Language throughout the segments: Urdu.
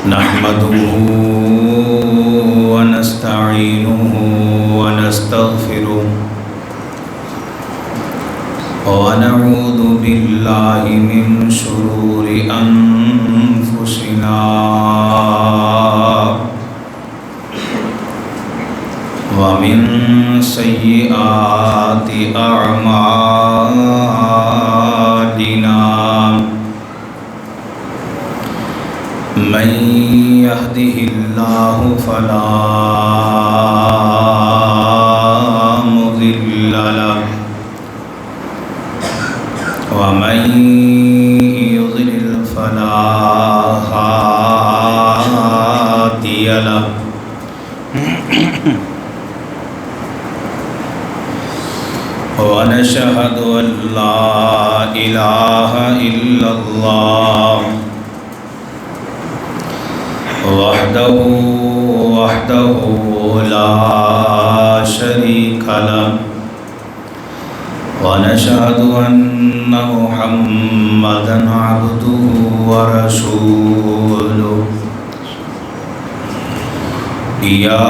نحمده ونستعينه ونستغفره ونعوذ بالله من شرور أنفسنا ومن سيئات أعمالنا من يهده الله فلا مضل له ومن يضلل فلا هادي له ونشهد أن لا إله إلا الله وحده لا شريك له ونشهد أن محمدًا عبده ورسوله يا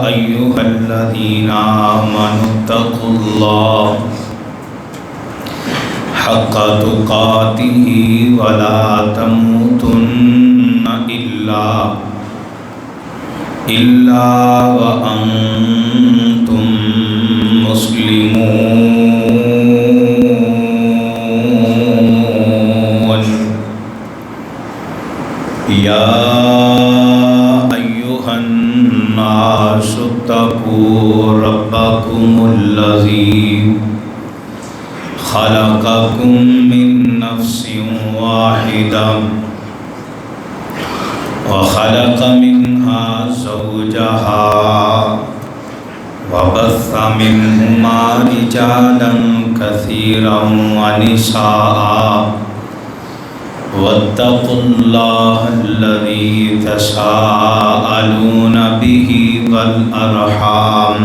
أيها الذين آمنوا اتقوا الله حق تقاته ولا تموتن إلا وأنتم مسلمون يا أيها الناس اتقوا ربكم الذي خلقكم من نفس واحدة وخلق منها زوجها وبث منهما رجالا كثيرا ونساء واتقوا الله الذي تساءلون به والأرحام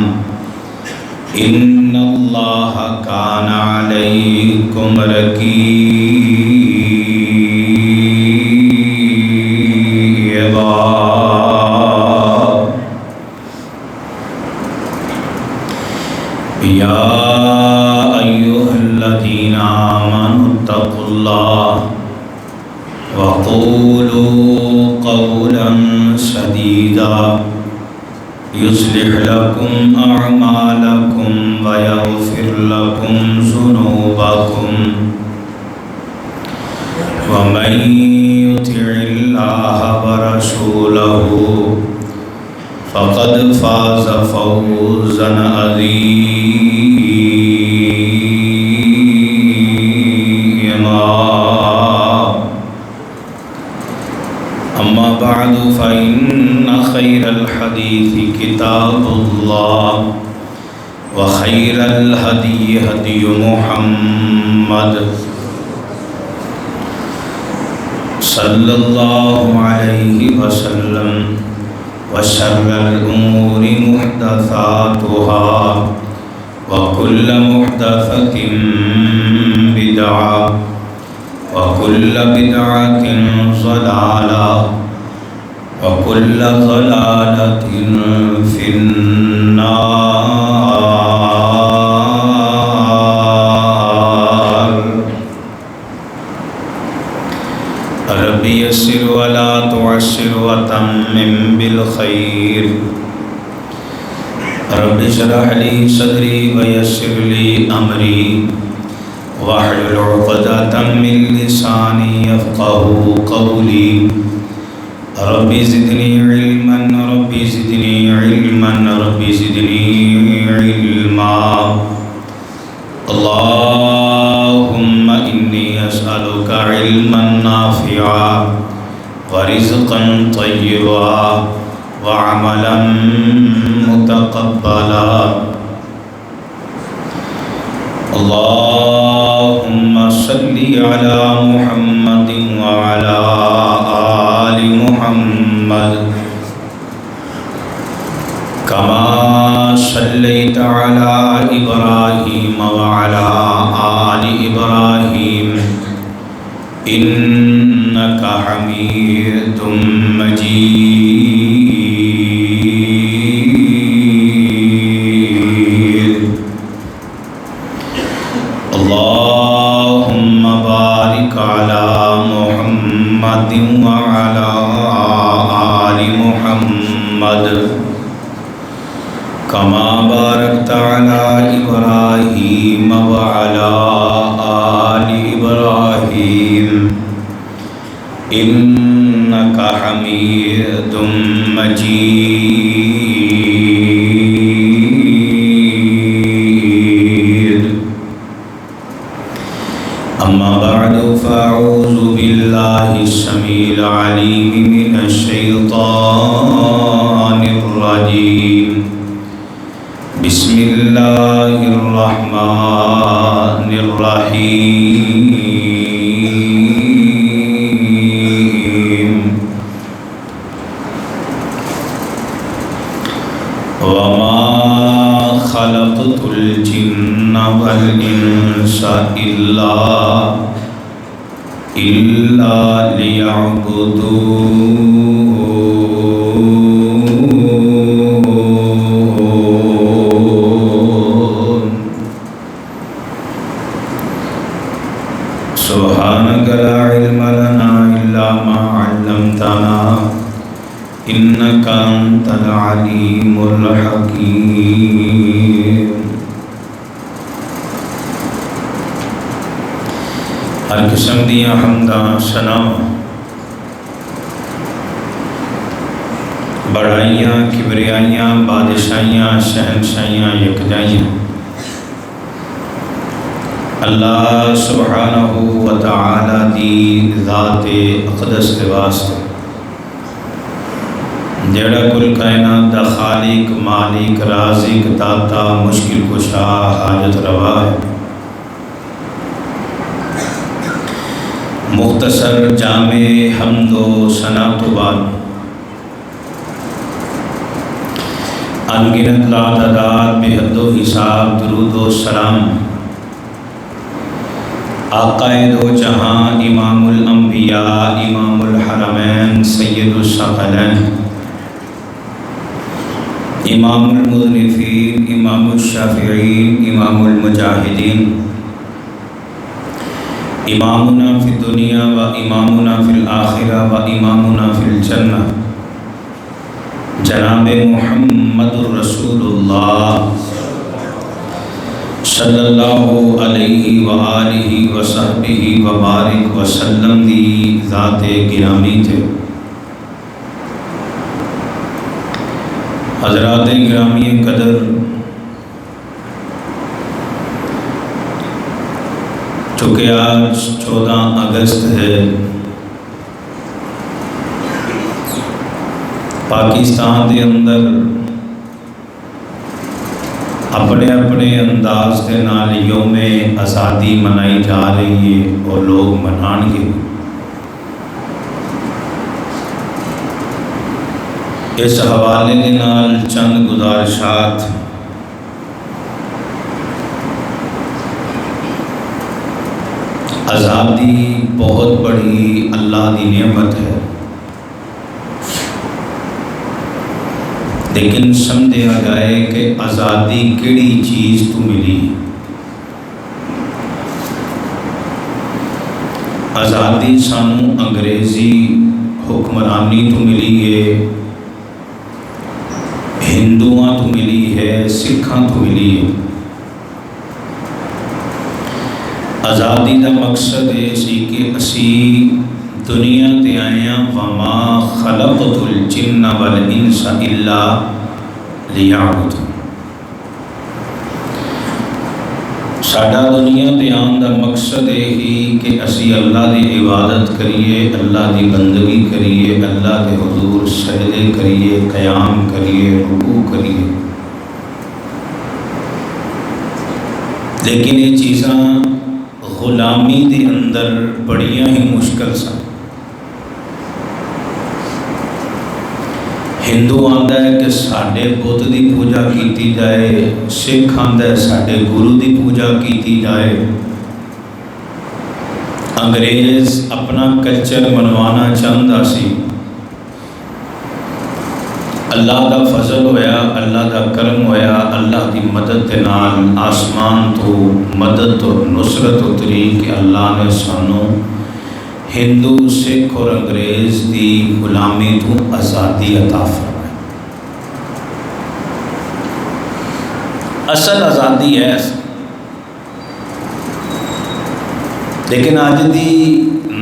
إن الله كان عليكم رقيبا يا أيها الذين آمنوا اتقوا الله وقولوا قولا سديدا يصلح لكم أعمالكم ويغفر لكم ذنوبكم ومن يطع الله ورسوله فقد فاز فوزا عظيما أما بعد فإن خير الحديث كتاب الله وخير الهدي هدي محمد صلى الله عليه وسلم وشر الأمور محدثاتها وكل محدثة بدعة وكل بدعة ضلالة وكل ضلالة في النار رب يسر ولا تعسر وتمم بالخير رب اشرح لي صدري ويسر لي أمري واحلل عقدة من لساني يفقهوا قولي رب زدني علما رب زدني علما رب زدني علما اللهم إني أسألك علما نافعا ورزقا طيبا وعملا متقبلا اللهم صل على محمد وعلى آل محمد كما صليت على إبراهيم وعلى آل إبراهيم إنك حميد مجيد. اللهم بارك على محمد وعلى آل محمد كما باركت على إبراهيم وعلى آل إبراهيم إنك حميد مجيد. أما بعد فأعوذ بالله السميع العليم من الشيطان الرجيم. بسم الله الرحمن الرحيم. وما خلقت الجن والإنس إلا ليعبدون. سبحانك لا علم لنا إلا ما علمتنا إنك أنت العليم الحكيم. ہر قسم دیاں حمداں ثناء بڑائیاں کبریائیاں بادشاہیاں شہنشاہیاں یکجائیاں اللہ سبحانہ و تعالی دی ذات اقدس کے واسطے جڑا کل کائنات دا خالق مالک رازق داتا مشکل کشا حاجت روا ہے. مختصر جامع حمد و ثنا تو بعد انگنت لاتعداد بے حد و حساب درود و سلام آقائے دو جہاں امام الانبیاء امام الحرمین سید الثقلین امام المذنبین امام الشافعین امام المجاہدین امامنا فی الدنیا و امامنا فی الآخرہ و امامنا فی الجنہ جناب محمد الرسول اللہ صلی اللہ علیہ وآلہ وصحبہ وبارک وسلم دی ذات گرامی تھے. حضرات گرامی قدر، چونکہ آج 14 اگست ہے، پاکستان دے اندر اپنے اپنے انداز کے نال یوم آزادی منائی جا رہی ہے اور لوگ منان گے. اس حوالے کے نال چند گزارشات آزادی بہت بڑی اللہ دی نعمت ہے، لیکن سمجھا جائے کہ آزادی کیڑی چیز تو ملی. آزادی سانو انگریزی حکمرانی تو ملی ہے، ہندوؤں تو ملی ہے، سکھاں تو ملی ہے. آزادی دا مقصد ہے کہ اسی دنیا تے آئیاں وما خلقت الجن والانس الا لیعبدون. ساڈا دنیا تے آن دا مقصد یہی کہ اسی اللہ دی عبادت کریے، اللہ دی بندگی کریے، اللہ کے حضور سجدے کریے، قیام کریے، رکوع کریے. لیکن یہ چیزاں غلامی دے اندر بڑیاں ہی مشکل سن. ہندو آندا ہے کہ ساڈے بت دی پوجا کیتی جائے، سکھ آندا ہے ساڈے گرو دی پوجا کیتی جائے، انگریز اپنا کلچر منوانا چاہتا سی۔ اللہ دا فضل ہویا، اللہ دا کرم ہویا، اللہ دی مدد دے نال آسمان تو مدد اور نصرت اتری کہ اللہ نے سانو ہندو، سکھ اور انگریز دی غلامی تو آزادی عطا فرمائی۔ اصل آزادی ہے، لیکن آج دی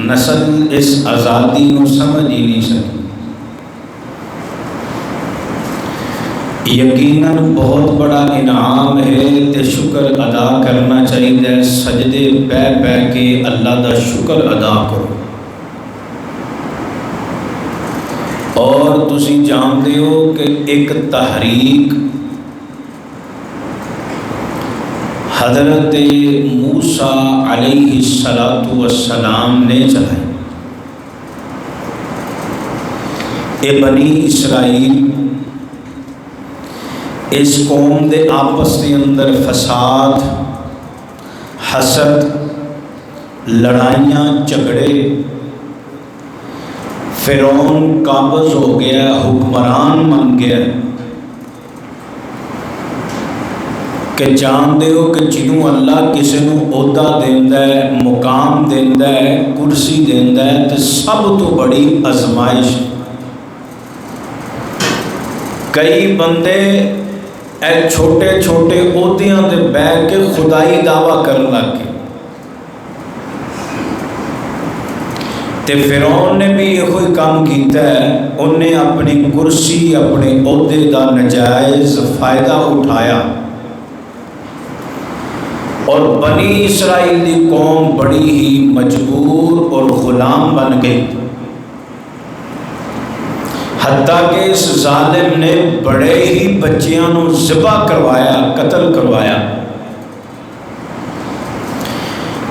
نسل اس آزادی کو سمجھ ہی نہیں سکی۔ یقیناً بہت بڑا انعام ہے تے شکر ادا کرنا چاہیے، سجدے پہ پہ کے اللہ دا شکر ادا کرو۔ اور تسی جانتے ہو کہ ایک تحریک حضرت موسیٰ علیہ السلام نے چلائی۔ اے بنی اسرائیل، اس قوم دے آپس کے اندر فساد، حسد، لڑائیاں، جھگڑے، فرعون قابض ہو گیا، حکمران بن گیا کہ جانتے ہو کہ جنہوں اللہ کسی نو عہدہ دیندا ہے، مقام دیندا ہے، کرسی دیندا ہے تو سب تو بڑی آزمائش۔ کئی بندے اے چھوٹے چھوٹے عہدیاں دے بیٹھ کے خدائی دعویٰ کرن لگ گئے، تے فرعون نے بھی یہ کوئی کام کیتا ہے، انہیں اپنی کرسی، اپنے عہدے دا نجائز فائدہ اٹھایا، اور بنی اسرائیل دی قوم بڑی ہی مجبور اور غلام بن گئی۔ حتیٰ کہ اس ظالم نے بڑے ہی بچیاں نو ذبح کروایا، قتل کروایا۔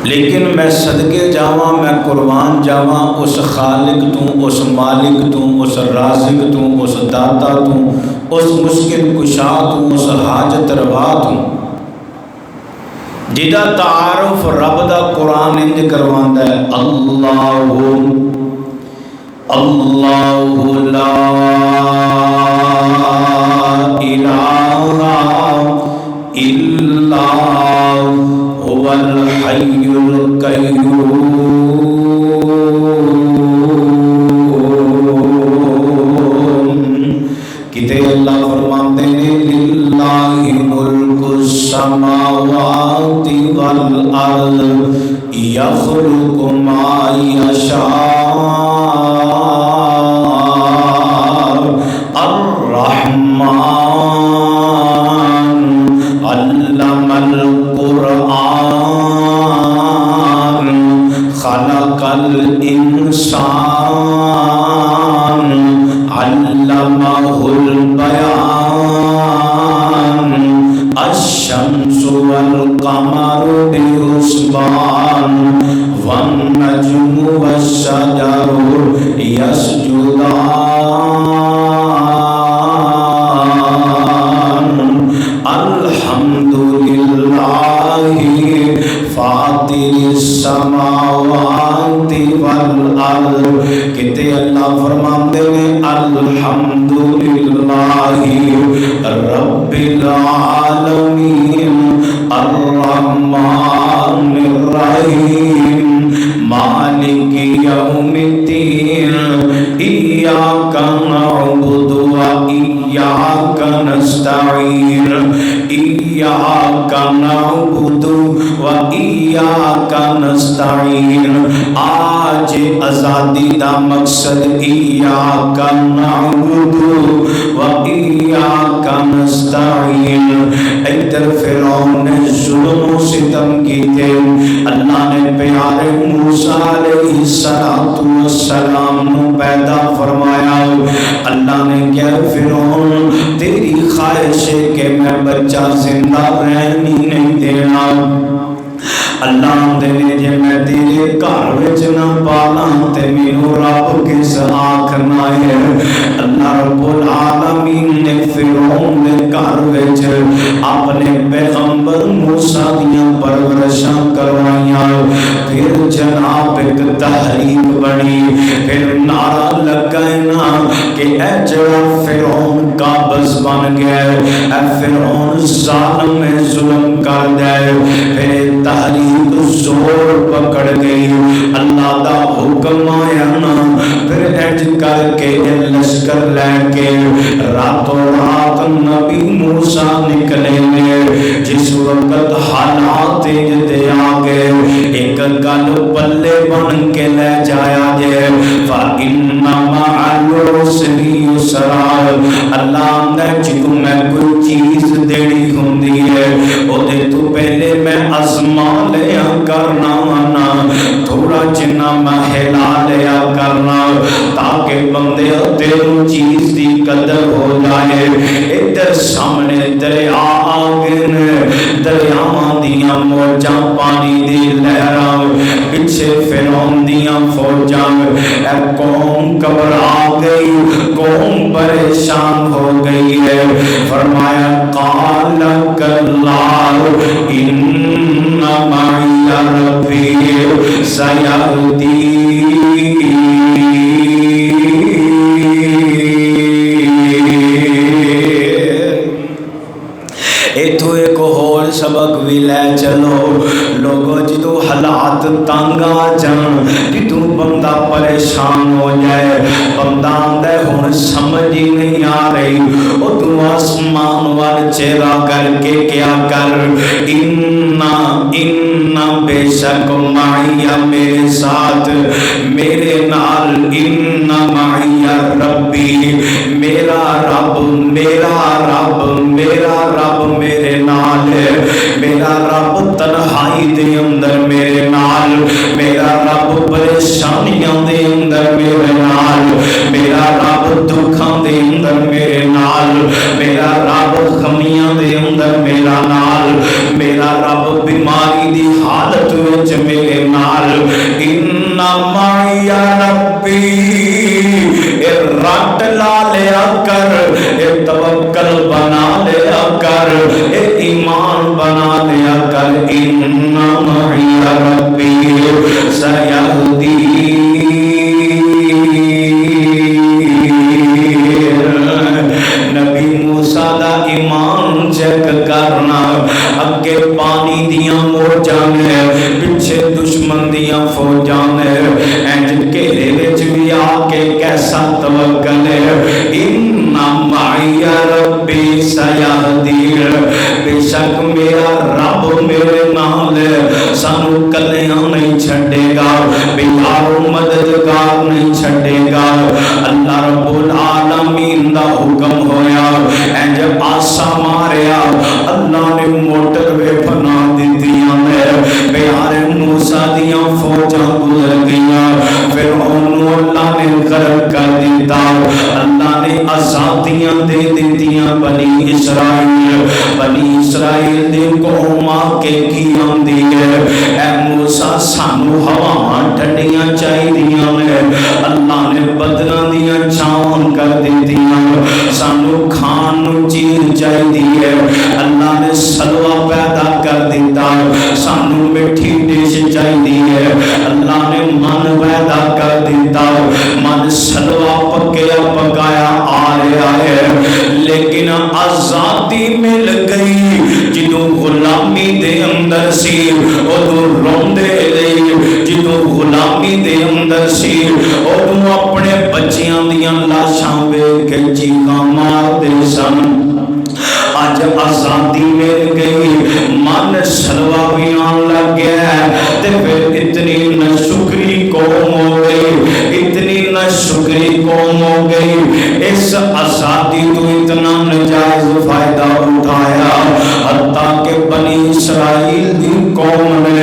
لیکن میں صدقے جاواں، میں قربان جاواں اس خالق تو، اس مالک تو، اس رازق تو، اس داتا تو، اس مشکل کشا تو، اس حاجت روا تو، جدا تعارف رب دا قرآن انج کرواندا ہے، اللہ اللہ لا الہ الا هو الحی القیوم۔ کتے اللہ فرماتے ہیں للہ ملک السماوات والارض یخلق ما یشاء الرحمن علم القرآن خلق الانسان علمہ البیان الشمس والقمر بحسبان والنجم والشجر يسجدان الحمدللہ فاطر السماوات والارض۔ کہتے اللہ فرماتے ہیں الحمدللہ رب العالمین الرحمن الرحیم مالک یوم الدین ایاک نعبد و ایاک نستعین ایاک نعبد و ایاک نستعین۔ آج آزادی دا مقصد ایاک نعبد و ایاک نستعین۔ ادھر فرعون نے ظلم و ستم کیتے، اللہ نے پیارے موسیٰ علیہ السلام نو پیدا فرمایا۔ اللہ نے کیا فرعون تیری خواہش ہے کہ میں بچہ زندہ رہنی نہیں دینا۔ اللہ دے جے میں تیرے گھر وچ نہ پالاں تے مینوں رب کس آکھنا ہے۔ اللہ رب العالمین نے فرعون دے گھر وچ اپنے پیغمبر موسیٰ دیاں پرورشاں کروائیاں، پھر جناب ایک تحریک بنی، پھر نعرہ لگائنا کہ اے جڑا فرعون قابض بن گیا، اے فرعون ظالم ظلم کر دے، پھر تحریک زور پکڑ گئی، اللہ دا حکم آیا نا، پھر اج کر کے لشکر لے کے راتوں رات نبی موسیٰ نکلے گے۔ جس وقت حالات دے آگے ایک گل پلے بن کے لے جایا جے، فَإِنَّ مَعَ الْعُسْرِ يُسْرًا، اللہ نے جدو میں کوئی چیز دینی ہوندی ہے او دے تو پہلے میں ازما لیا کرنا وانا، تھوڑا جنا میں ہلا لیا کرنا تاکہ بندے تیروں چیز دی قدر ہو جائے۔ ادھر سامنے دریا آگے دریاواں دیاں موجاں پانی دی لہراں، پیچھے فرعون دیاں فوجاں، اے قوم گھبرا گئی، قوم پریشان ہو گئی ہے۔ فرمایا قال کلا ان معی ربی سیہدین۔ ایتھو ایک اور سبق بھی لے چلو لوگو، جدو حالات تنگ آ جان، جدو بندہ پریشان ہو جائے، بندہ آندے ہون سمجھ ہی نہیں آ رہی، او تو آسمان وال چہرہ کر کے کیا کر، اِنَّا بے شک معی میرے ساتھ، میرے نال، اِنَّا معی ربی، میرا رب میرے نال ہے، میرا رب تنہائی دے اندر میرے نال، میرا رب پریشانیاں دے اندر میرے نال، میرا رب دکھاں دے اندر میرے نال، میرا رب غمیاں دے اندر میرا نال، میرا رب بیماری دی حالت وچ میرے نال۔ ان معی ربی، اے رٹ لا لیا کر، اے توکل بنا لیا کر، اے ایمان بنا لیا کر، ان معی ربی سیہدین۔ نبی موسیٰ دا ایمان چیک کرنا، اگے پانی دیاں موجاں نے، پیچھے دشمن دیاں فوجاں نے، انج گھیرے وچ بھی آ کے کیسا توکل ہے۔ ان معی ربی سیہدین، بے شک میرا رب میرے نال ہے، سانو کلیاں نہیں چھڑے گا، بیارو مددگار نہیں چھڑے گا۔ اللہ رب العالمین دا حکم ہویا، انج آسا ماریا، اللہ نے موٹر وے بنا دیتیاں نے، پیارے موسیٰ دیاں فوجاں گزر گئیاں، پھر انہوں اللہ نے غرق کر دیتا، اللہ نے آزادیاں دے دیتیاں بنی اسرائیل دے قوم آکے کی آندی ہے، اے موسیٰ سانو ہواں ٹھنڈیاں چاہیدیاں نے، اللہ نے بدلاں دیاں چھاؤں کر دیتیاں، سانو کھان چیز چاہیدی ہے، اللہ نے سلوہ پیدا کر دیتا، سانو مٹھی ڈش چاہیدی ہے، اللہ نے من پیدا کر دیتا، من سلوہ پکیا پکایا آ رہا ہے، لیکن آزادی مل گئی جدو غلامی دے اندر سی، ادو روندے لئی، جدو غلامی دے اندر سی، ادو اپنے بچیاں دیاں لاشاں ویکھ کے چیخاں مار دے سن۔ آج آزادی مل گئی، من سلوہ بھی آن لگ گیا، تے پھر اتنی ناشکری قوم ہو گئی، اتنی ناشکری قوم ہو گئی، اس آزادی تو اتنا نجائز فائدہ اٹھایا، حتیٰ کہ بنی اسرائیل دی قوم نے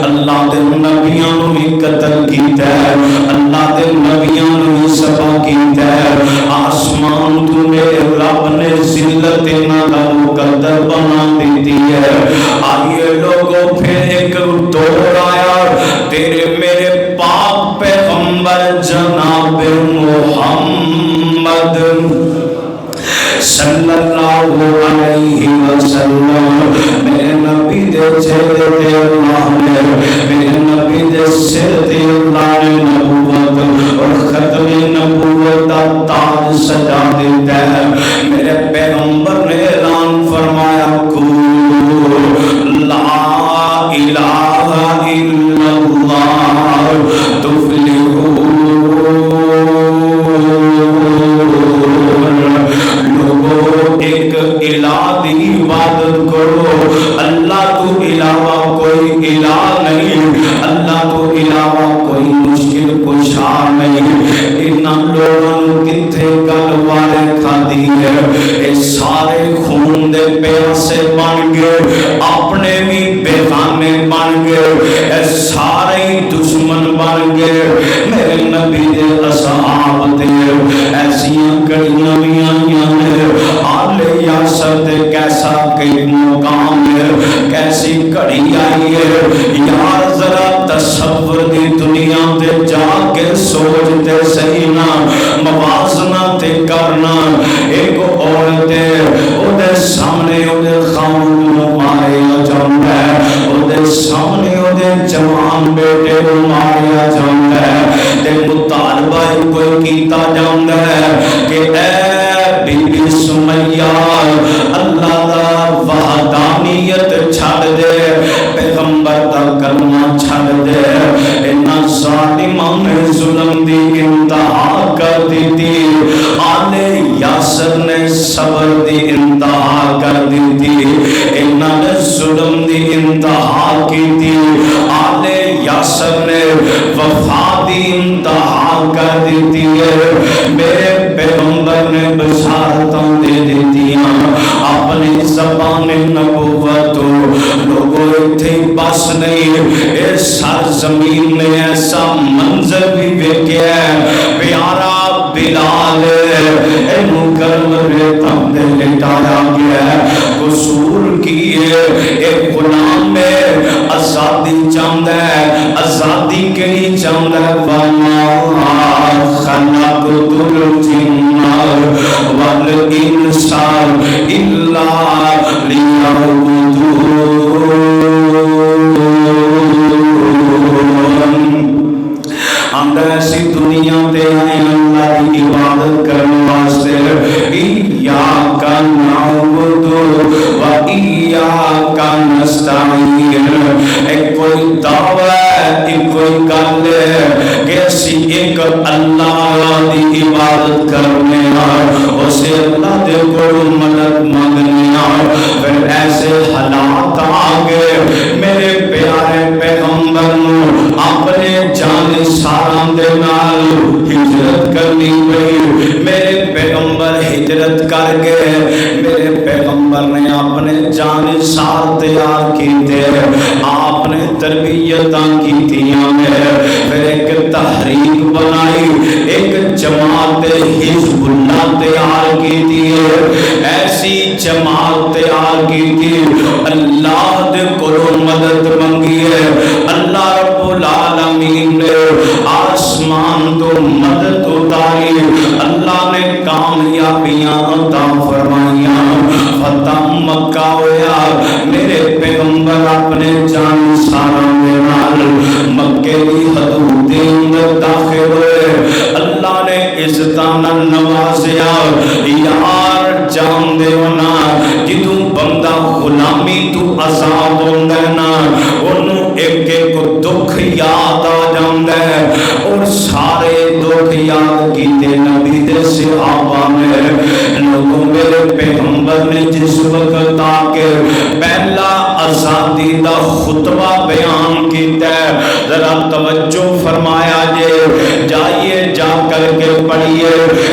اللہ دے نبیوں بھی قتل کیتا ہے، اللہ دے نبیوں بھی سبا کیتا ہے، آسمان تو میرے رب نے ذلت نہ مقدر بنا دیتی ہے۔ آئیے لوگوں پھر ایک دو علیہ وسلم میرے نبی دے چہرے تے اللہ نے میرے نبی دے سر تے اللہ نے نبوت اور ختم نبوت دا تاج سجا دیتا ہے میرے پیغمبر نے اعلان فرمایا لا الہ الا اللہ تفلحون لوگوں ایک الہ دی عبادت کرو اللہ تو علاوہ کوئی الہ نہیں اللہ تو علاوہ کوئی مشکل کشا نہیں انہاں لوگوں کتھے گل والے کھادی ہے اے سارے خون دے پیاسے بن گئے اپنے بھی بیگانے بن گئے اے سارے دشمن بن گئے میرے نبی دے اصحاب دے ایسیاں کڑیاں بھی آئیاں ہیں آل یاسر دے کیسا کئی مقام ہے کیسی کڑی آئی ہے یار ذرا تصور دی دنیا تے جا کے سوچتے صحیح نا موازنہ تے کرنا ایک عورت او دے سامنے او دے خامن نو ماریا جاندا ہے او دے سامنے او دے جوان بیٹے نو ماریا جاندا ہے تے مطالبہ کوئی کیتا جاندا ہے کہ اے بی بی سمیہ اللہ دا وحدانیت چھڑ دے پیغمبر دا کلمہ چھڑ دے انہاں ظالماں نے ظلم دی انتہا کر دیتی آل یاسر نے صبر دی انتہا کر دیتی انہاں نے ظلم دی انتہا کی تھی آل یاسر نے وفا دی انتہا کر دیتی ہے میرے پیغمبر نے بشارتوں دے دیتیاں اپنی زبان نبوت لوگوں اتھے بس نہیں اس سرزمین میں ایسا منظر بھی دیکھیا ہے پیارا بلال اے مکرم ریتم دے لٹایا گیا ہے قصور کیے ایک غلام میں آزادی چاہتا ہے آزادی کے لیے چاہتا ہے وَمَا خَلَقْتُ الْجِنَّ وَالْإِنسَ إِلَّا لِيَعْبُدُونِ ہم ایسی دنیا تے آئے اللہ کی عبادت کرنے واسطے ایاک نعبد و ایاک نستعین ایک کوئی دعویٰ ایک کوئی گل ہے کہ اسی ایک اللہ دی عبادت کرنے اسے اللہ دے کو مدد مانگنے پھر ایسے حالات آگے میرے پیارے پیغمبر اپنے جان ساران دے نال ہجرت کرنی پئی میرے پیغمبر ہجرت کر گئے میرے پیغمبر نے اپنے جان سار تیار کیتے آپ نے تربیتاں کیتیاں پھر ایک تحریک بنائی ایک جماعت حزب اللہ تیار کیتی ایسی جماعت تیار کیتی اللہ دے کولوں مدد منگی ہے اللہ رب العالمین نے آسمان تو مدد اتاری اللہ نے کامیابیاں عطا فرمائیاں فتح مکہ ہویا میرے پیغمبر اپنے جان سارا میں نال مکے دی حدودیں اندر داخل ہوئے اللہ نے عزتانا نوازیا یار جان دے ہونا جدوں بندہ غلامی تو آزاد ہوندہ نا انہوں ایک ایک دکھ یاد آ جاندہ ہے اور سارے دکھ یاد کیتے نبی دے صحابہ میں لوگوں میرے پیغمبر نے جس وقت آکے پہلا آزادی دا خطبہ بیان کیتا ہے ذرا توجہ فرمایا جائیے جا کر کے پڑھیے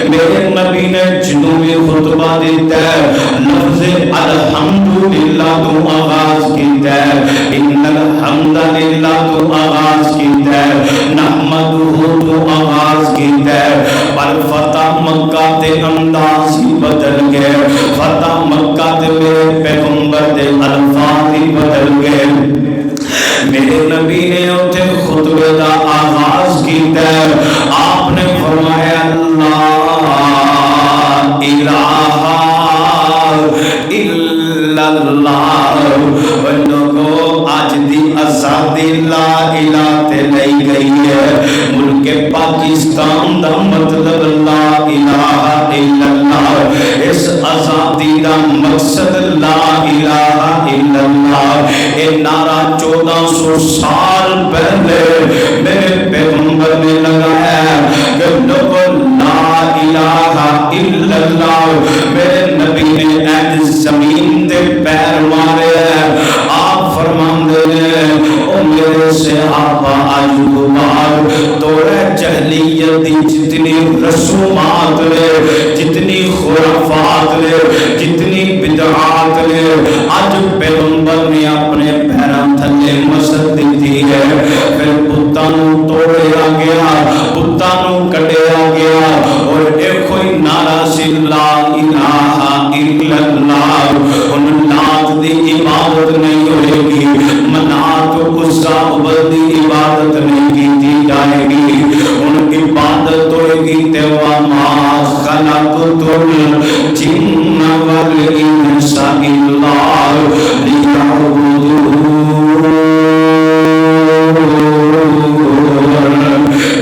میرے نبی نے جنوبی خطبہ دیتا ہے لفظ الحمدللہ تو آغاز کیتا ہے ان الحمدللہ تو آغاز کیتا ہے نحمدہ تو آغاز کیتا ہے پر فتح مکہ تے انداز ہی بدل گئے فتح مکہ تے میرے پیغمبر دے الفاظ ہی بدل گئے میرے نبی نے اتھے خطبے دا آغاز کیتا ہے آپ نے فرمایا اللہ الہ بنائی گئی ہے. ملک پاکستان دا مطلب لا الہ الا اللہ. اس آزادی دا مقصد لا الہ الا اللہ. اے نعرہ 1400 سال پہلے میرے پیغمبر نے لگایا کہ لوگو لا الہ الا اللہ. میرے نبی نے اہل زمین دے پیر مارے ہیں. آپ فرماندے ہیں او میرے صحابہ اجوبار توڑے جہلیت دی جتنی رسومات نے, جتنی خرافات نے, جتنی بدعات نے, اج پیغمبر نے اپنے پیراں تھلے مسد دیتی ہے. پھر بتاں نوں توڑیا گیا, بتاں نوں کڈیا گیا, اور ایک کوئی نعرہ سی لا الہ الا اللہ. ان لات دی عبادت نہیں ہوئے گی, منات عزا عبد دی عبادت نہیں کی جائے گی. ان عبادت ہوئے گی تے وما خلقت الجن والانس الا لیعبدون.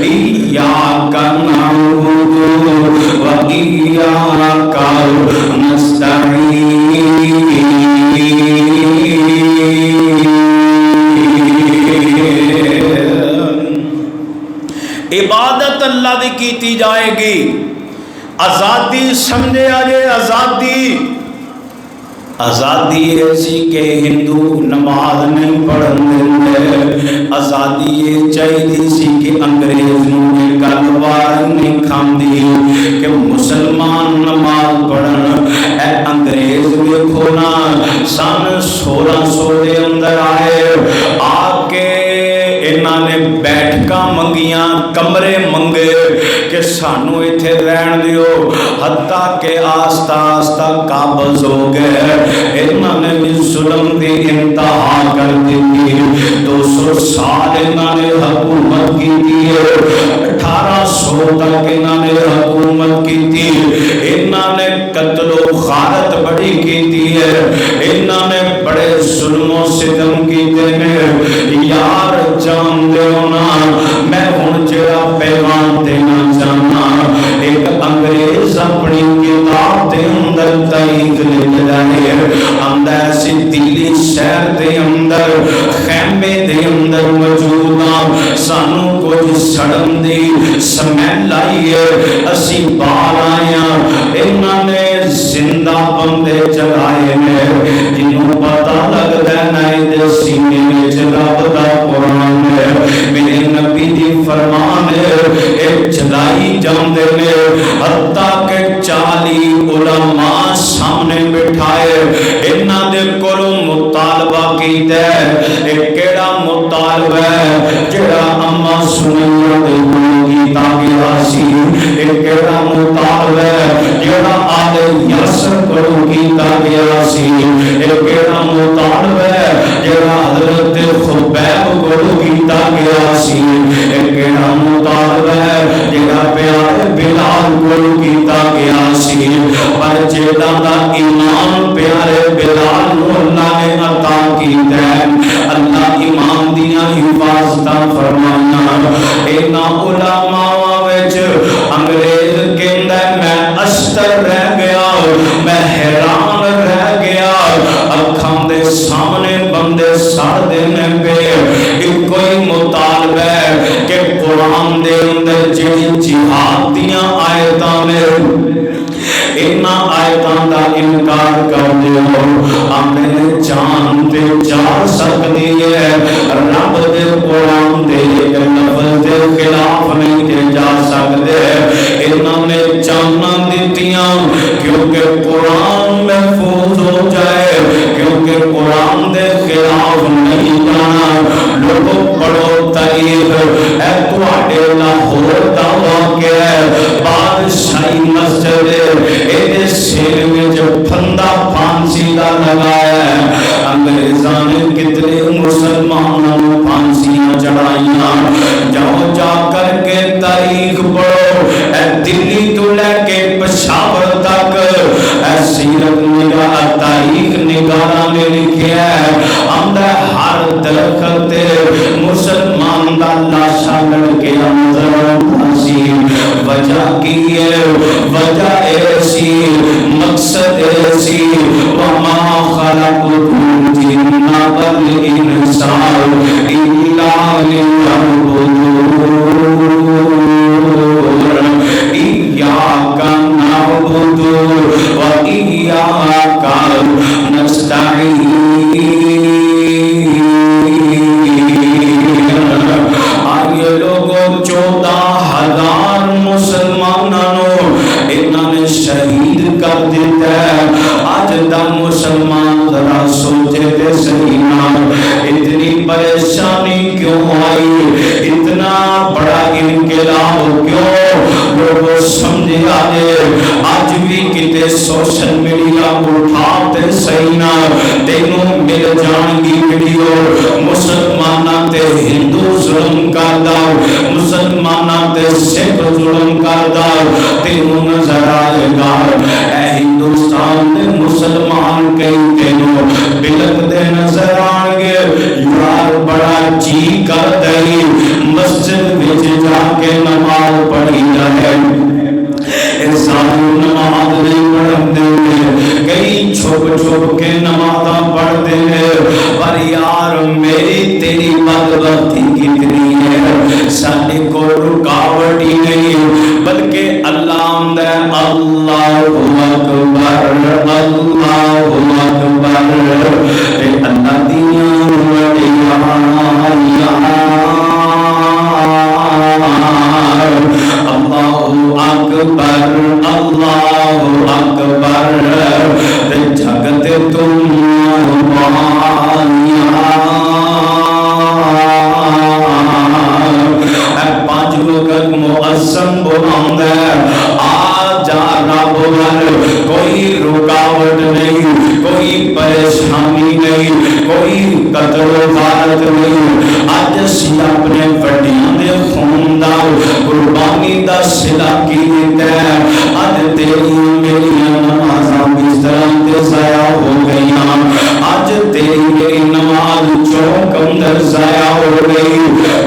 ایاک نعبد و ایاک نستعین. عبادت اللہ دی کیتی جائے گی. آزادی سمجھے آجے آزادی. آزادی ایسی کہ ہندو نماز نہیں پڑھن دے. آزادی یہ چاہیے سی کہ انگریز نے گلوار نہیں کھاندی کہ مسلمان نماز پڑھن. اے انگریز دیکھو نا سن 1600 دے اندر آئے, آ کے انہاں نے بیٹھکاں منگیاں, کمرے منگے کہ سانو ایتھے رہن دیو, حتیٰ کہ آستہ آستہ قابض ہو گئے. انہاں نے بھی ظلم دی انتہا کر دی. 200 سال انہاں نے حکومت کی تھی, 1800 تک انہاں نے حکومت کی تھی. انہاں نے قتل و غارت بڑی کی تھی ہے, انہاں نے بڑے ظلم و ستم کیتے ہیں. یار جان دے ہونا میں ہن جڑا پیغام دینا چاہنا, ایک انگریز اپنی کتاب دے اندر تائید لکھ رہے اندر ایسی دلی شہر دے اندر خیمے دے اندر موجودہ سانو کوئی سڑن دی سمیل آئی ہے. اسی بار آیا انہاں نے زندہ بندے جلائے ہیں جنہوں پتہ لگتا ہے نائد سینے میں جلاب دا قرآن ہے. میرے نبی دی فرمان ہے ایک جلائی جاندے میں حتیٰ کہ 40 علماء سامنے بٹھائے. انہاں دے کولو مطالبہ کیتا ہے. ایک کیڑا مطالبہ ہے جڑا اما سنیاں دے گی تاکہ آسی. ایک کیڑا مطالبہ ہے جڑا آلے یاسر کرو کی تاکہ آسی. ایک کیڑا مطالبہ ہے جڑا حضرت خبیب کرو کی تاکہ آسی. ایک کیڑا مطالبہ ہے جڑا پیارے بلال کرو کی تاکہ آسی. پر جیدہ دا ایمان پیارے بلال کو اللہ نے عطا کی دین. اللہ ایمان دیا حفاظتہ فرمانا. اینا علماء وچ انگریز کہندا میں اشتر رہ گیا, میں حیران رہ گیا. اکھاں دے سامنے بندے سڑ دینے پہ ایک کوئی مطالبہ ہے کہ قرآن دے اندر جڑی جہاد دیاں آیتاں میں اینا آیتاں دا انکار کر دیو. اپنے جان تے جا سکتی ہے, رب دے قرآن دے لفظ دے خلاف نہیں تے جا سکتے. انہوں نے جانا دیتیاں کیونکہ قرآن محفوظ ہو جائے, کیونکہ قرآن دے خلاف نہیں جانا. لوگوں پڑھو تاریخ اے تو آڈے لاہور دا واقعہ ہے. بادشاہی مسجد ایدے سیر میں جو پھندہ پھانسی دا لگایا ہے. انگریزان نے کتنے مسلمانوں پھانسیاں چڑھائیاں. جاؤ جا کر کے تاریخ پڑھو, اے دلی تو لے کے پشاور تک اے سیرت نگاہ تاریخ نگارہ نے لکھیا ہے. اندر ہر درخت مسلمان دا لاش آئیے لوگوں 14,000 مسلمانوں انہوں نے شہید کر دیتا ہے. آج دا مسلمان ذرا سوچے تے صحیح نا اتنی پریشانی کیوں آئی, اتنا بڑا انقلاب کیوں لوگوں سمجھے آئے. آج بھی کتے سوشل میڈیا اٹھاتے صحیح نا تینوں مل جان گی ویڈیو مسلمانہ تے ہندو ظلم کردہ, مسلمانہ تے سکھ ظلم کردہ تینوں نظر آئے گا. اے ہندوستان دے مسلمان کئی تینوں بلک دے نظر آنگے. یار بڑا جی کر دئی مسجد وچ جا کے نماز پڑھی جائے, انسان نماز نہیں پڑھتے ہیں, کئی چھپ چھپ کے نمازاں پڑھتے ہیں. پر یار میری تیری بدبختی کتنی ہے, ساڈے کو رکاوٹ ہی نہیں بلکہ اللہ آمدہ اللہ اکبر اللہ اکبر اے اللہ دیاں وڈیاں اللہ اکبر جگت تم پانچ وقت مؤذن بلاؤں آ جا رب ور, کوئی رکاوٹ نہیں, کوئی پریشانی نہیں, کوئی قتل و غارت نہیں. اج اسی اپنے وڈیاں دے خون دا قربانی دا صلہ کیتا ہے. اج تیری میری نمازاں کس طرح تے ضائع ہو گئیاں, اج تیری میری نماز چوک اندر ضائع ہو گئی.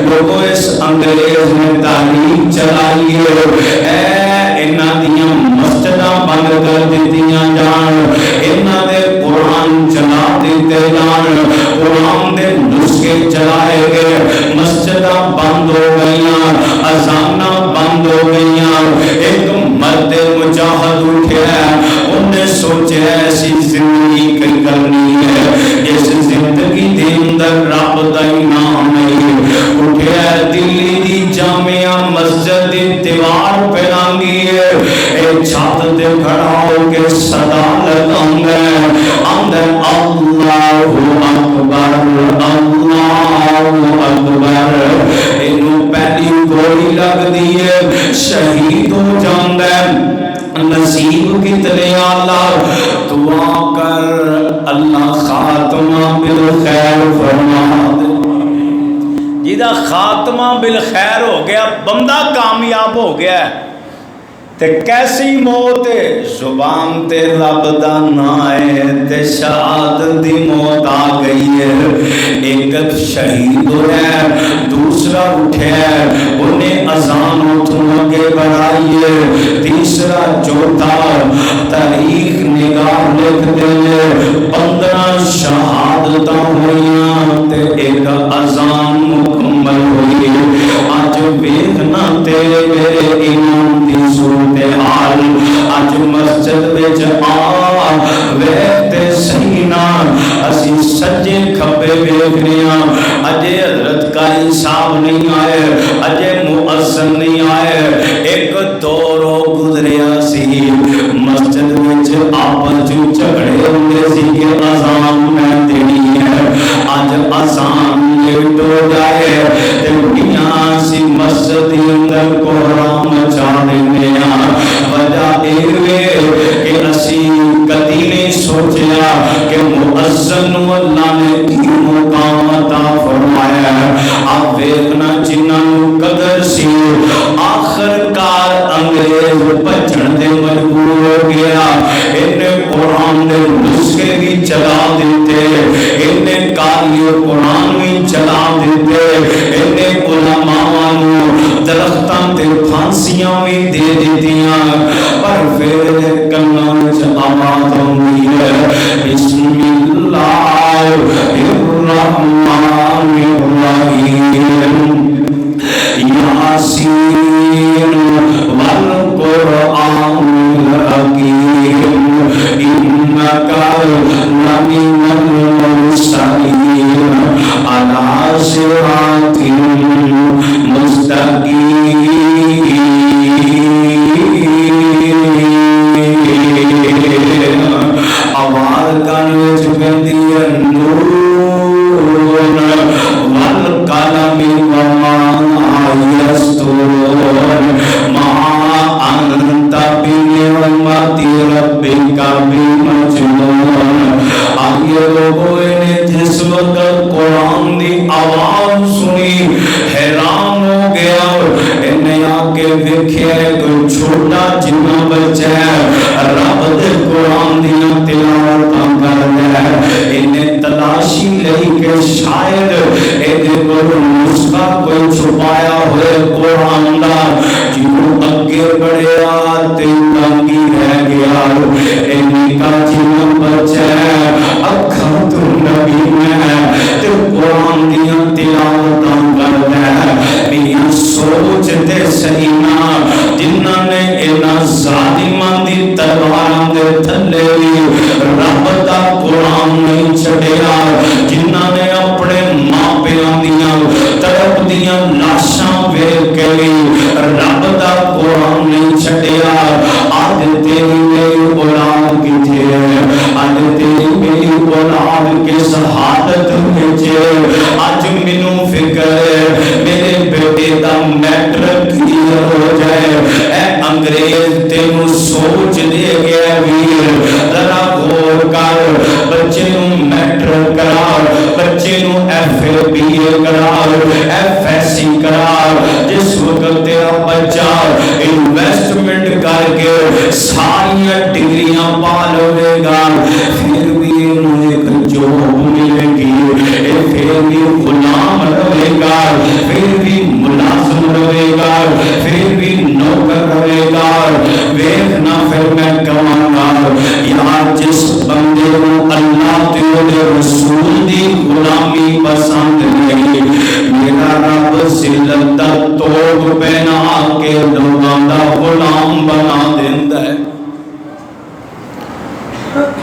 لوگوں اس انگریز نے تعلیم چلائی ہے, اے انہاں دیاں مسجداں بند کر دتیاں جان, انہاں دے قرآن چلا دیتے جان, قرآن دے نسخے چلائے گئے, مسجداں بند ہو گئیاں, اذاناں بند ہو گئیاں. ایک مرد مجاہد اٹھیا, انہیں سوچے ایسی زندگی کی کرنی ہے جس زندگی دے اندر رب دا نام نہیں. اٹھیا دلی دی جامعہ مسجد دی دیوار پہ لانگی ہے, ایک چھات دے کھڑا ہو کے صدا لگاؤں گے اندر اللہ اکبر اللہ اکبر. انہوں پہلی گولی لگ دیئے شہید ہو جاندے. نصیب کتنے اللہ دعا کر اللہ خاتمہ بالخیر فرما دے. جیدہ خاتمہ بالخیر ہو گیا بندہ کامیاب ہو گیا ہے. تے کیسی موت ہے, زبان تے رب دا نام ہے تے شہادت دی موت آ گئی ہے. ایک شہید ہے, دوسرا اٹھے ہے, انہیں اذان اتھوں آگے بڑھائی ہے, تیسرا چوتھا تاریخ نگاہ لکھ دے 15 شہادتاں ہوئیاں تے ایک اذان مکمل ہوئی. آج ویکھنا تیرے میرے ایمان دی صورتحال, آج مسجد وچ آ ویکھتے صحیح نا اسی سجے کھبے ویکھنے ہاں. اجے حضرت قاری صاحب نہیں آئے, اجے مؤذن نہیں آئے. ایک دور گزریا سی مسجد وچ آپس جو جھگڑے ہوندے سی کہ اذان میں دینی ہے, اج اذان لیٹ ہو جائے تے میاں سی مسجد اندر کوہرام مچا دینے ہاں. وجہ اے کہ اسی کدی نہیں سوچیا کہ مؤذن اللہ نے کی مقام عطا فرمایا ہے. آپ ویکھنا جنہاں قدر سی آخر کار انگریز بچن دے مجبور ہو گیا. انہیں قرآن دے نسخے بھی چلا دیتے, انہیں قاری قرآن بھی چلا دیتے, انہیں علماء درختاں تے پھانسیاں بھی دے دیتیاں. پر پھر کنا وچ آواز آئی ہے بسم اللہ الرحمن الرحیم.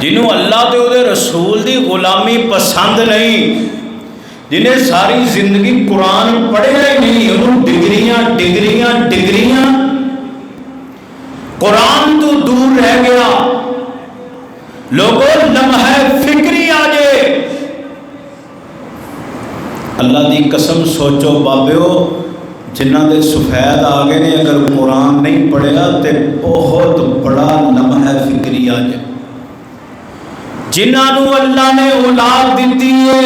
جنہوں اللہ تے دے رسول دی غلامی پسند نہیں، جنہیں ساری زندگی قرآن پڑھے ہی نہیں، انہوں ڈگریاں قرآن تو دور رہ گیا۔ لوگوں لمحہ فکری آجے، اللہ دی قسم سوچو بابیو جنہ دے سفید آگے نے اگر قرآن نہیں پڑھیا تے بہت بڑا لمحہ فکری آجے۔ جنہوں اللہ نے اولاد دیتی ہے،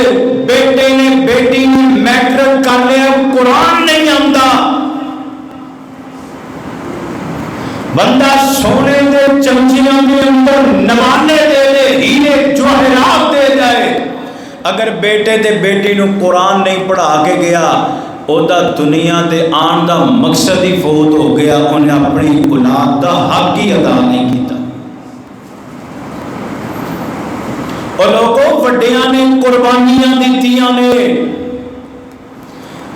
بیٹے نے بیٹی نے میٹرک کر لیا، قرآن نہیں آمدا، بندہ سونے دے چمچیاں کے اندر نمانے دے دے، ہیرے جواہرات دے جائے، اگر بیٹے دے بیٹی نو قرآن نہیں پڑھا کے گیا، او دا دنیا دے آن دا مقصد ہی فوت ہو گیا، انہیں اپنی اولاد دا حق ہی ادا نہیں کیتا۔ اور لوگوں وڈیاں نے قربانیاں دیتیاں نے،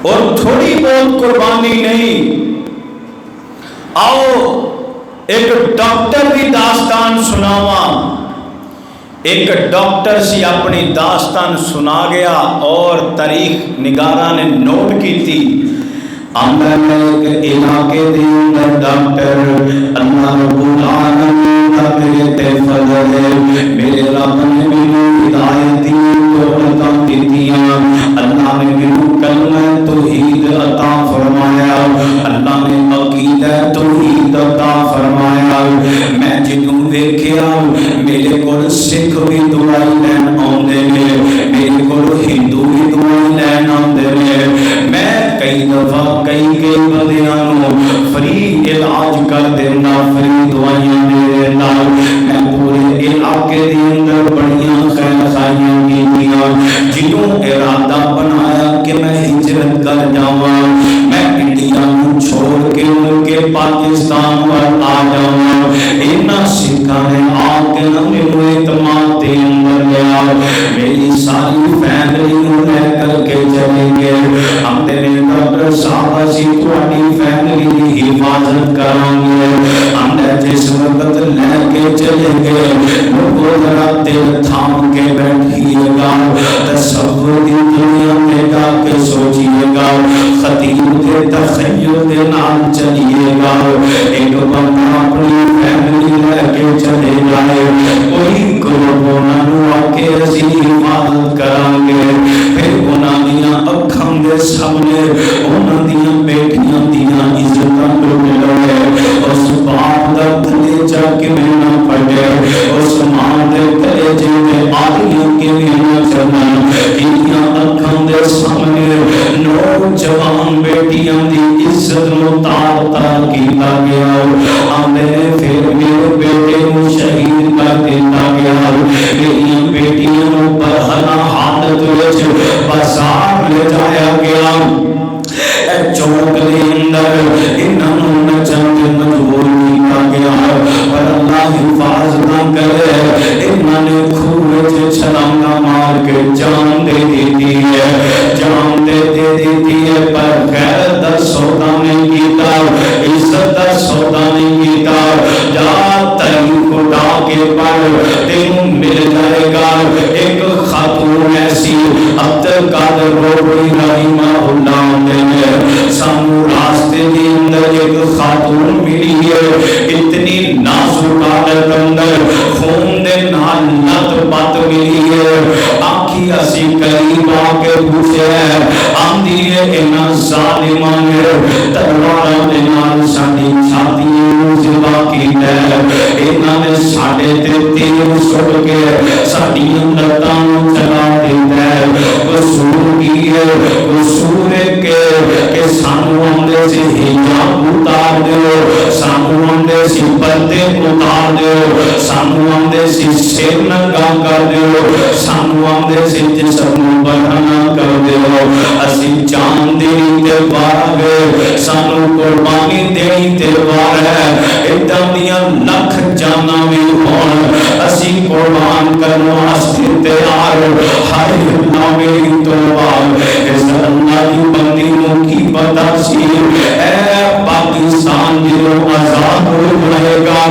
اور تھوڑی بہت قربانی نہیں۔ آؤ ایک ڈاکٹر کی داستان سناواں۔ ایک ڈاکٹر سی اپنی داستان سنا گیا اور تاریخ نگاراں نے نوٹ کی تھی۔ ایک علاقے دے اندر ڈاکٹر اللہ رب العالمین کا میرے تے فضل ہے، میرے رب نے مینوں ہدایت دی دولتاں دتیاں، اللہ نے مینوں کلمہ توحید عطا فرمایا، اللہ نے عقیدہ توحید عطا فرمایا۔ میں جنوں ویکھیا میرے کول سکھ بھی دعائی لین آندے نے، میرے کول ہندو بھی دعائی لین آندے نے، میں کئی دفعہ کئی بندیاں نو فری علاج کر دینا، فری دوائیاں دے دینا۔ میں پورے علاقے دے اندر بڑیاں خیر خائیاں کیتیاں، جنوں ارادہ بنایا کہ میں ہجرت کر جاواں، میں انڈیا نو چھوڑ کے ان کے پاکستان پر آ جاواں، انہاں سکھاں نے آ کے مینوں اعتماد دے اندر لیا، میری ساری فیملی نو لے کر کے چلے گئے، ہم تیرے ڈاکٹر صاحب اسی تھوڑی فیملی کی حفاظت کریں گے، ہم نے جس وقت لے کے چلے گئے وہ ذرا دل تھام کے بیٹھیے گا، تصور دی دنیا میں جا کے سوچیے گا، خطیب دے تخیل دے نال چلیے گا، ایک بندہ اپنی فیملی لے کے چلے جائے، کوئی کورونا نو آ کے اسی حفاظت کران گے، پھر انہاں دیاں اکھاں دے سامنے انہاں دیاں بیٹیاں دیاں عزتاں لٹ لے، اس باپ دا کلیجہ کیویں نہ پھٹے، اس ماں دے کلیجے تے آلیاں کیویں نہ چلن، انہاں اکھاں دے سامنے نوجوان بیٹیاں دی عزت نو تار تار کیتا گیا، آندے پھر میرے بیٹے نو شہید کر دیتا گیا، میری بیٹیاں نو برہنہ حالت وچ بازار لے جایا گیا، چوک دے اندر انہاں نو نچن تے مجبور کیتا گیا، پر اللہ حفاظت نہ کرے، انہاں نے کھوہ وچ چھلانگا مار کے جان دے دیتی ہے، جان دے دیتی ہے، پر غیرت دا سودا نہیں کیتا، عزت دا سودا نہیں کیتا، جا تین خدا کے پر تینوں مل جائے گا، ایک خاتون ایسی عبد القادر روحی رحمہ اللہ نے سانو راستے کے اندر ایک خاتون ملی ہے، اتنی نازک حالت اندر خون دے نال لت پت ملی ہے، آنکھی اسی قریب آ کے پوچھے آندی ہے انہاں ظالماں نے تلواراں دے نال ساڈی چھاتیاں ذبح کیتا ہے، انہاں نے ساڈے تے تیر سٹ کے ساڈیاں لتاں چلا دیتا ہے، قصور کی ہے، قصور کہ سانو آندے سے حجاب اتار دیو، سانو آندے سے پردے اتار دیو، سانو آندے سے سر ننگا کر دیو، سانو آندے سے جسم بڑھانا کر دیو، اسی جان دینی تے وار گئے، سانو قربانی دینی تے وار ہے، ادھا دیاں لکھ جانا بھی ہون، اسی قربان کرنا واسطے تیار، ہائے اللہ میری توبہ، اس اللہ کی بندی نو کی پتہ سی، اے پاکستان جنہوں آزاد ہو جائے گا،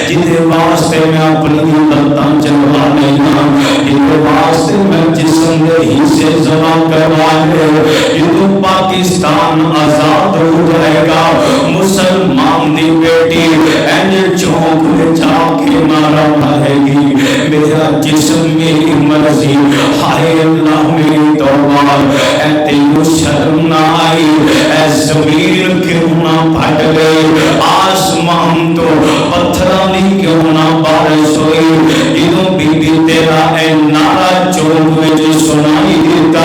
جنہے واسطے میں اپنی لتاں چلوا لینا، جنہے واسطے میں جسم دے حصے جمع کروا لے، جنہوں پاکستان آزاد ہو جائے گا، مسلمان دی بیٹی اینج چونک میں جا کے مارا رہے گی، میرا جسم میری مرضی، ہائے اللہ میری توبہ، اے تینو شرم نہ آئی، اے زمین کیوں نہ پھٹ گئی، آسمان تو پتھرانی کیوں نہ بارش ہوئی، جنہوں بی بی تیرا اے نعرہ چوک وچ سنائی دیتا،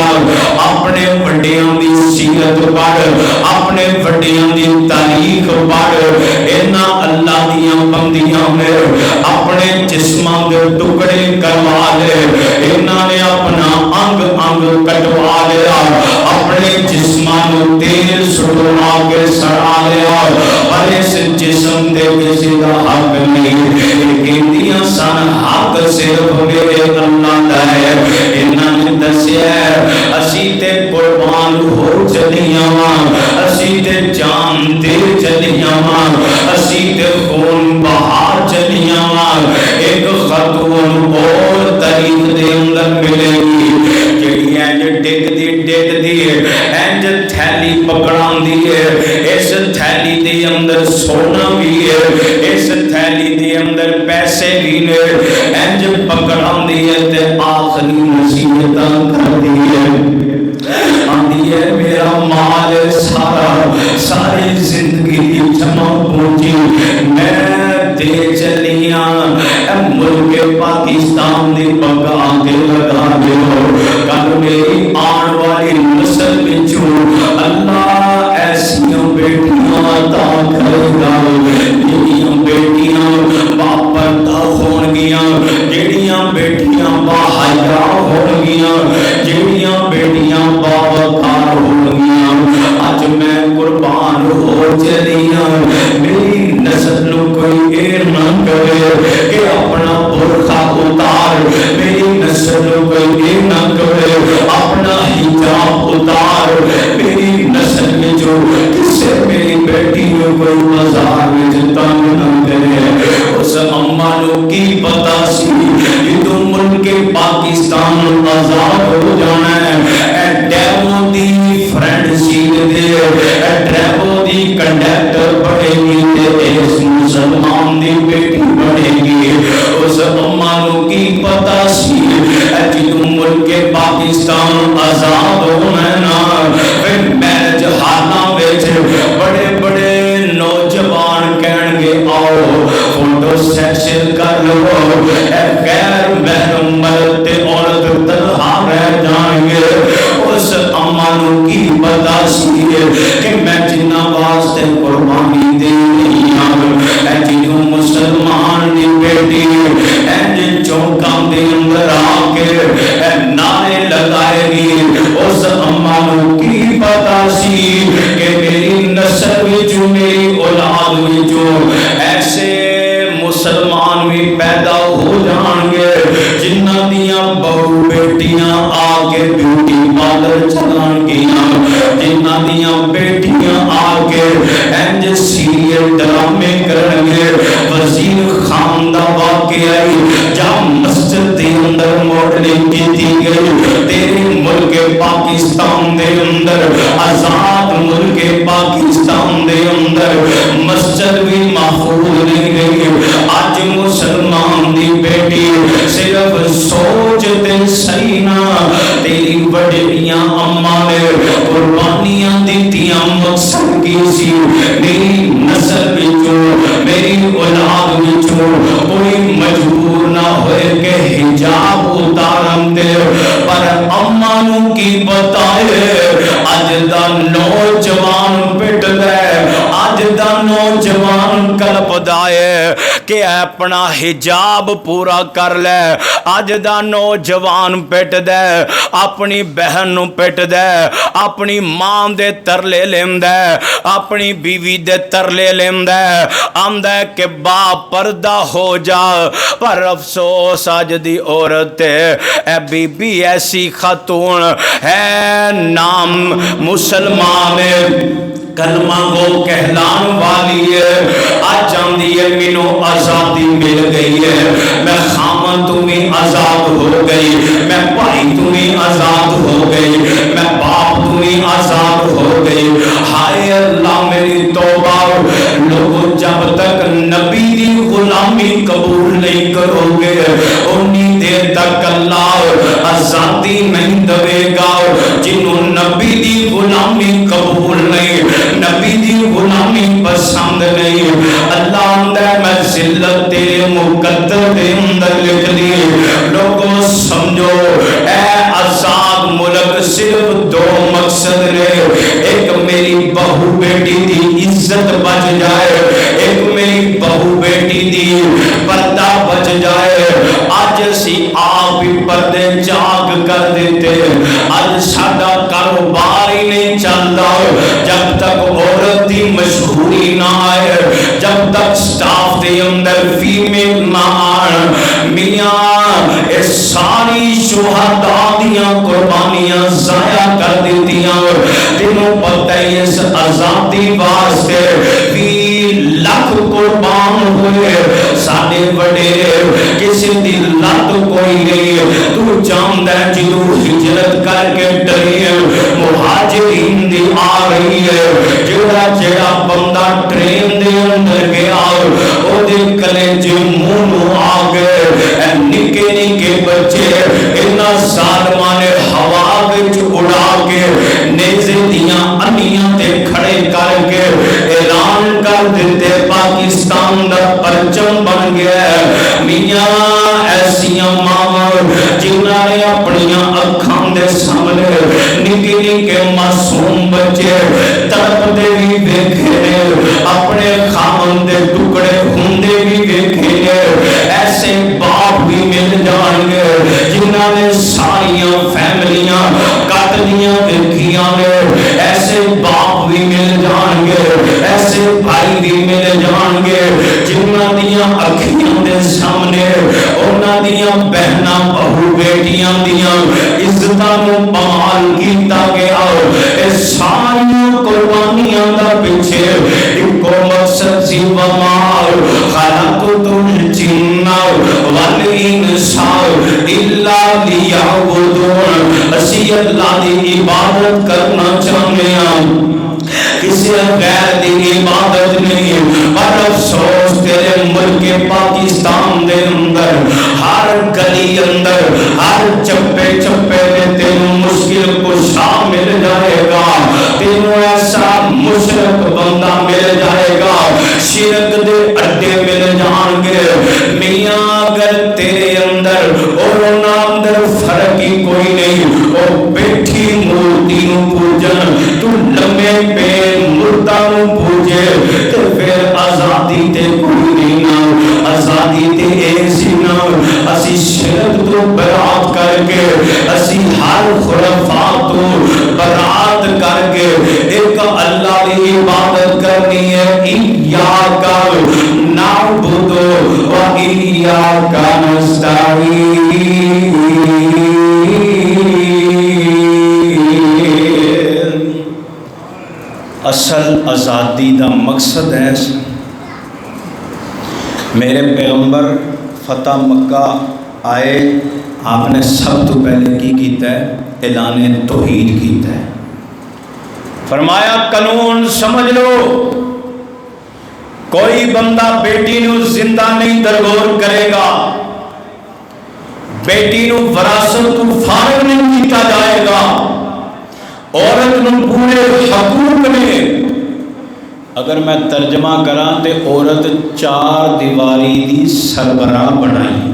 اپنے وڈیاں دی سیرت پڑھ، اپنے وڈیاں دی تاریخ پڑھ، اینا اللہ دیاں بندیاں میں اپنے جسماں دے ٹکڑے کروا لے، اینا نے اپنا انگ انگ کٹوا لیا، اپنے جسماں نو تیل سڑوا کے سڑا لیا، پر اس جسم دے کسی دا حق نہیں، لیکن سن حق صرف میرے اللہ دا ہے، انہاں نے دسیا اسی تے قربان ہو چلیاں وہاں، اسی تے جان دے چلیاں وہاں، اسی تے خون بہا چلیاں وہاں، ایک خاتون اور تاریخ دے اندر ملے گی، جڑی اینج ڈگ دی اینج تھیلی پکڑان دی ہے، اس تھیلی دے اندر سونا بھی ہے، اس تھیلی دے اندر پیسے بھی نے، اینج پکڑان دی ہے تے آخری نصیحتاں کر دی ہے، آندی ہے میرا مال ساری زندگی جمع پونجی میں دے چلیاں، اے ملک پاکستان دی پگا کے لگا دیو، کل میری آن والی نسل بچوں اللہ ایسیاں بیٹیاں عطا کرے گا، جڑیاں بیٹیاں باپردہ ہون گیاں، جڑیاں بیٹیاں باحیا ہون گیاں، جڑیاں بیٹیاں باوقار ہون گیاں، دے ڈرائیور دی کنڈکٹر بڑھے گی تے اس مسلمان دی بیٹی بڑھے گی. اس اما نو کی پتا سی جدوں ملک پاکستان آزاد ہونا نا پھر میرج حالاں وچ بڑے بڑے نوجوان کہن گے آؤ فوٹو سیشن کر لو, غیر محرم مرد تے عورت تنہا رہ جائیں گے. اس اما نو کی پتا سی کہ میں جنہ واسطے قربانی دے رہی ہوں جدوں مسلمان دی بیٹی انج چوکاں دے اندر آ کے نعرے لگائے گی. اس اما نو کی پتا سی کہ میری نسل وچ میری اولاد وچ ایسے مسلمان بھی پیدا ہو جان گے جنہ دیاں بہو بیٹیاں آگے بیوٹی پارلر چلان گیاں, جنہ دیاں بیٹیاں آگے انج سیریل ڈرامے کرن گے. وزیر خان دا واقعہ جہاں مسجد دے اندر ماڈلنگ کیتی گئی تیرے ملک پاکستان دے اندر آزاد ملک پاکستان دے اندر مسجد بھی محفوظ نہیں رہی. آج مسلمان دی بیٹی صرف سوچ تے صحیح نہ تیری وڈیاں اما نے قربانیاں دیتیاں مقصد کی سی میری نسل وچوں میری اولاد وچوں کوئی مجبور نہ ہوئے کہ حجاب اتارن دے. پر اما نو کی بتائے اج دا نوجوان پٹ گئے, اج دا نوجوان کلپ دائے کہ اپنا حجاب پورا کر لے. اج دا نوجوان پٹ دے اپنی بہن نو پٹ دے, اپنی ماں دے ترلے لیندے, اپنی بیوی دے ترلے لیندے, آندا کہ باپ پردہ ہو جا. پر افسوس اج دی عورت اے بی بی ایسی خاتون ہے نام مسلمان کلمہ گو کہلان والی ہے. آج جاندی ہے مینوں آزادی مل گئی ہے, میں خامن تمہیں آزاد ہو گئی, میں بھائی تمہیں آزاد ہو گئی, میں باپ تمہیں آزاد ہو گئی. ہائے اللہ میری توبہ, لوگوں جب تک نبی دی غلامی قبول نہیں کرو گے انی دیر تک اللہ آزادی نہیں دے گا. جنہوں نبی دی غلامی قبول نہیں, نبی دی غلامی پسند نہیں, اللہ اندر میں ذلت تیرے مقدر دے اندر لکھ لی. لوگوں سمجھو اے آزاد ملک صرف دو مقصد نے, ایک میری بہو بیٹی دی عزت بچ جائے, ایک میری بہو بیٹی دی پردہ بچ جائے. آج اسی آپ بھی پردے چاک کر دیتے, آج ساڈا کاروبار ہی نہیں چلتا جب تک عورت دی مشہوری نہ آئے, جب تک سٹاف دے اندر فیمیل نہ آئے. میاں اس ساری شہداء دیاں قربانیاں ضائع کر دیتیاں. تینوں پتہ ہے اس آزادی واسطے 20 لاکھ قربان ہوئے, ساڈے وڈے کسی دی لت کوئی نہیں. تو جاندا ہے جدوں ہجرت کر کے ڈری مہاجرین دی آ رہی ہے, جڑا بندہ ٹرین دے اندر گیا او دے کلیجے منہ نو آ گئے. نکے نکے بچے انہاں ظالماں نے ہوا وچ اڑا کے نیزے دیاں انیاں تے کھڑے کر کے اعلان کر دیتے پاکستان دا پرچم بن گیا. میاں ایسیاں ماواں جنہاں نے اپنیاں اکھاں دے سامنے نکے نکے معصوم بچے تڑپتے بھی ویکھے نے, اپنے خامن دے ٹکڑے ہوندے بھی ویکھے نے. ایسے باپ بھی مل جان گے جنہاں نے ساریاں فیملیاں کٹ دیاں ویکھیاں نے, ایسے باپ بھی مل جان گے, ایسے بھائی بھی مل جان گے جنہاں دیاں اکھیاں دے سامنے انہاں دیاں بہناں بہو بیٹیاں دیاں عزتاں نوں پامال کیتا گیا. اے ساریاں قربانیاں دا پیچھے ایکو مقصد سی, وما خلقت الجن والانس الا لیعبدون. اسی اللہ دی عبادت کرنا چاہتے ہیں. پاکستان دے اندر ہر گلی اندر ہر چپے چپے میں تینوں مشکل کشا مل جائے گا، تینوں ایسا مشرک بندہ مل جائے گا، شرک دے اڈے مل جان گے۔ میاں اگر تیرے اندر اور انہاں اندر فرق ہی کوئی نہیں، اور بیٹھی مورتی نو پوجن تو لمے پہ مردہ نو پوجے، تو پھر آزادی تے کوئی نہیں نا، آزادی تے ایسی نا، اسی شرک تو برات کر کے، اسی ہر خرافات تو برات کر کے ایک اللہ کی عبادت کرنی ہے۔ ایاک نعبد و ایاک نستعین۔ اصل آزادی دا مقصد ہے، میرے پیغمبر فتح مکہ آئے، آپ نے سب تو پہلے کی کیتا ہے؟ اعلان توحید کیتا ہے۔ فرمایا قانون سمجھ لو، کوئی بندہ بیٹی نو زندہ نہیں درگور کرے گا، بیٹی نو وراثت کو فارغ نہیں کیتا جائے گا، عورت نو پورے حقوق نے، اگر میں ترجمہ کراں تے عورت چار دیواری دی سربراہ بنائی،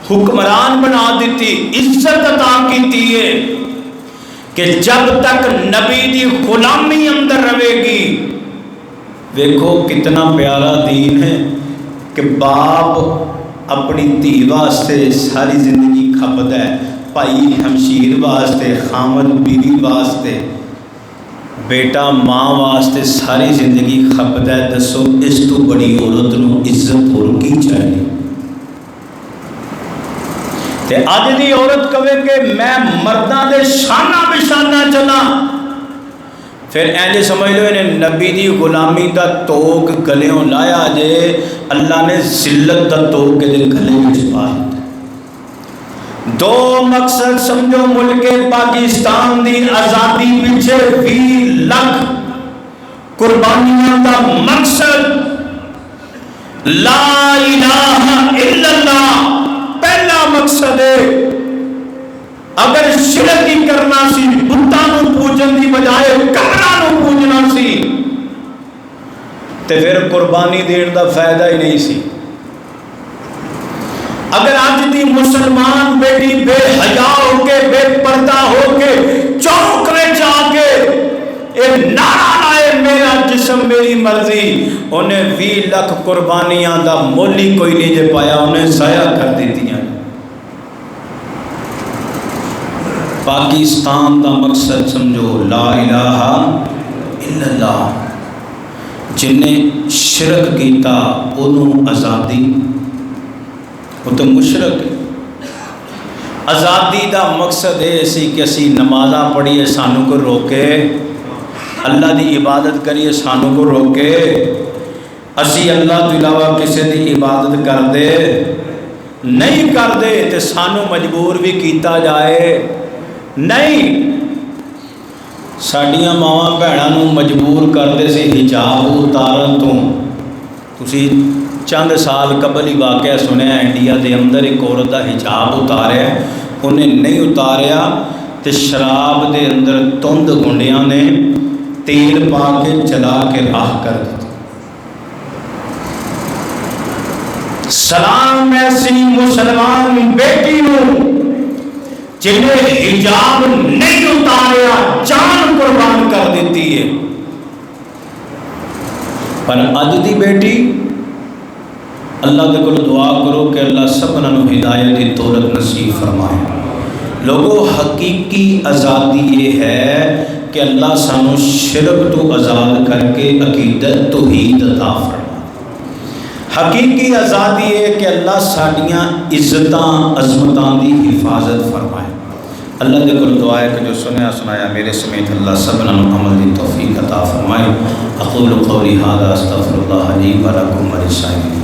حکمران بنا دیتی، عزت عطا کیتی ہے کہ جب تک نبی دی غلامی اندر رہے گی۔ دیکھو کتنا پیارا دین ہے کہ باپ اپنی دھی واسطے ساری زندگی کھپدا ہے، بھائی ہمشیر واسطے، خامد بیوی واسطے، بیٹا ماں واسطے ساری زندگی کھپدا ہے۔ دسو اس تو بڑی عورت نو عزت اور کی چاہیے؟ تے اج دی عورت کہے کہ میں مرداں دے شانہ بشانہ چلا، پھر اینجے سمجھ لو انہیں نبی دی غلامی دا توق گلیوں لایا جے، اللہ نے ذلت دا توق دے گلے وچ پا دتا۔ دو مقصد سمجھو ملک پاکستان دی آزادی پیچھے 20 لاکھ قربانیاں دا مقصد لا الہ الا اللہ پہلا مقصد ہے۔ اگر شرک ہی کرنا سی، بتاں نو پوجن دی بجائے قبراں نو پوجنا سی، تے پھر قربانی دین دا فائدہ ہی نہیں سی۔ اگر آج دی مسلمان بیٹی بے حیا ہو کے، بے پردہ ہو کے، چوک میں جا کے ایک نعرہ لائے میرا جسم میری مرضی، انہیں 20 لاکھ قربانیاں دا مول ہی کوئی نہیں جے پایا، انہیں ضائع کر دیتیاں۔ پاکستان دا مقصد سمجھو لا الہ الا اللہ، جنہیں شرک کیتا انہوں آزادی، وہ تو مشرک ہے۔ آزادی دا مقصد ہے اسی کہ اسی نمازاں پڑھیے سانوں کو روکے، اللہ دی عبادت کریے سانوں کو روکے، اسی اللہ تو علاوہ کسی دی عبادت کر دے نہیں کر دے تے سانوں مجبور بھی کیتا جائے نہیں۔ ساڈیاں ماواں بھیناں نوں مجبور کردے سی حجاب اتارن تو، تسی چند سال قبل ہی واقعہ سنیا انڈیا دے اندر ایک عورت دا حجاب اتاریا، انہیں نہیں اتاریا تے شراب دے اندر تند گنڈیاں نے تیل پا کے چلا کے راہ کر دیتا۔ سلام ایسی مسلمان بیٹی نوں جنہیں حجاب نہیں اتاریا جان قربان کر دیتی ہے، پر اج دی بیٹی اللہ دے کول دعا کرو کہ اللہ سبھاں نوں ہدایت دی دولت نصیب فرمائے۔ لوگوں حقیقی آزادی یہ ہے کہ اللہ سانوں شرک تو آزاد کر کے عقیدت توحید عطا فرمائے۔ حقیقی آزادی ہے کہ اللہ ساڈیاں عزتاں عظمتاں دی حفاظت فرمائے۔ اللہ دے کول دعا ہے کہ جو سنیا سنایا میرے سمیت اللہ سبھاں نوں عمل دی توفیق عطا فرمائے۔ اقول قولی ھذا استغفر اللہ لی و لکم وللسائرین۔